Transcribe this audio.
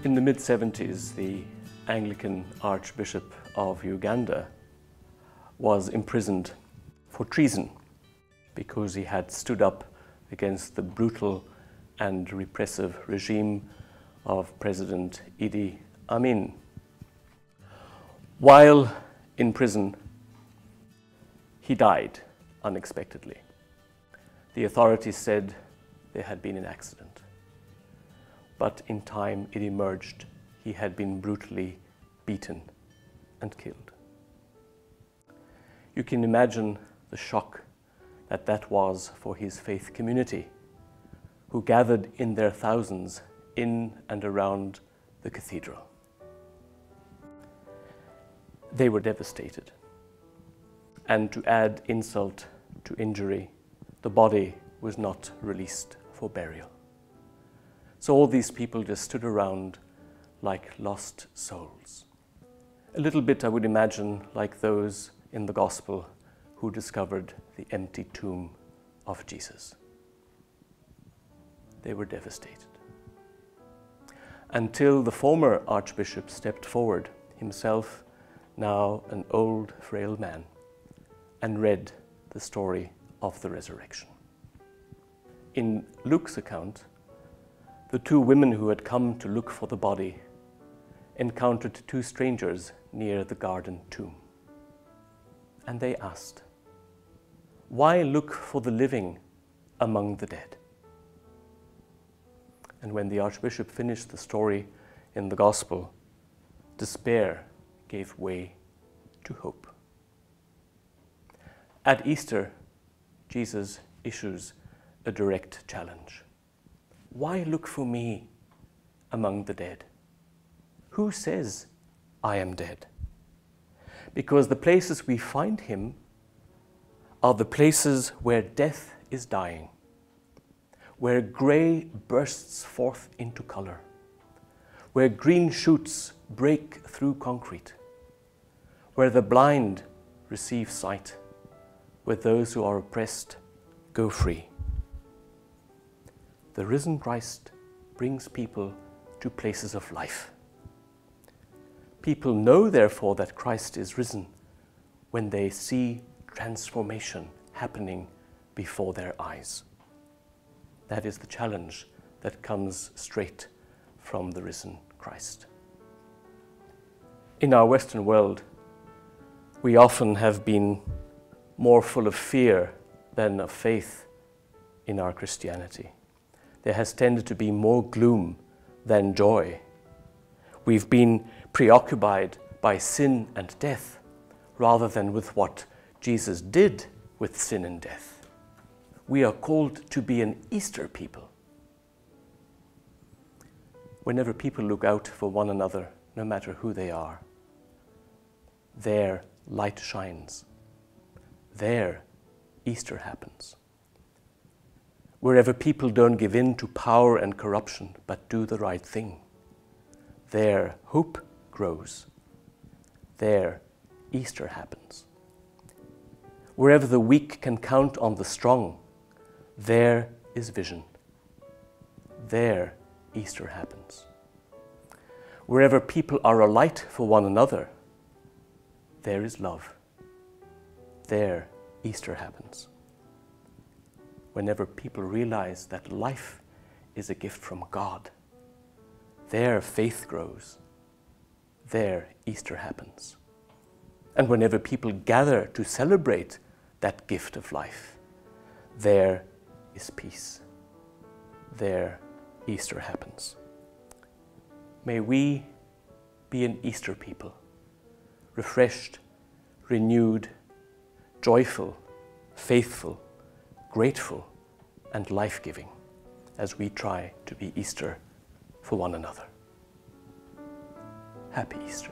In the mid-70s, the Anglican Archbishop of Uganda was imprisoned for treason because he had stood up against the brutal and repressive regime of President Idi Amin. While in prison, he died unexpectedly. The authorities said there had been an accident, but in time it emerged he had been brutally beaten and killed. You can imagine the shock that that was for his faith community, who gathered in their thousands in and around the cathedral. They were devastated. And to add insult to injury, the body was not released for burial. So all these people just stood around like lost souls. A little bit, I would imagine, like those in the Gospel who discovered the empty tomb of Jesus. They were devastated. Until the former Archbishop stepped forward, himself now an old, frail man, and read the story of the resurrection. In Luke's account, the two women who had come to look for the body encountered two strangers near the garden tomb. And they asked, "Why look for the living among the dead?" And when the Archbishop finished the story in the Gospel, despair gave way to hope. At Easter, Jesus issues a direct challenge. Why look for me among the dead? Who says I am dead? Because the places we find him are the places where death is dying, where grey bursts forth into color, where green shoots break through concrete, where the blind receive sight, where those who are oppressed go free. The risen Christ brings people to places of life. People know, therefore, that Christ is risen when they see transformation happening before their eyes. That is the challenge that comes straight from the risen Christ. In our Western world, we often have been more full of fear than of faith in our Christianity. There has tended to be more gloom than joy. We've been preoccupied by sin and death rather than with what Jesus did with sin and death. We are called to be an Easter people. Whenever people look out for one another, no matter who they are, there light shines. There Easter happens. Wherever people don't give in to power and corruption, but do the right thing, there hope grows. There Easter happens. Wherever the weak can count on the strong, there is vision. There Easter happens. Wherever people are a light for one another, there is love. There Easter happens. Whenever people realize that life is a gift from God, there faith grows. There Easter happens. And whenever people gather to celebrate that gift of life, there is peace. There Easter happens. May we be an Easter people, refreshed, renewed, joyful, faithful, grateful, and life-giving as we try to be Easter for one another. Happy Easter.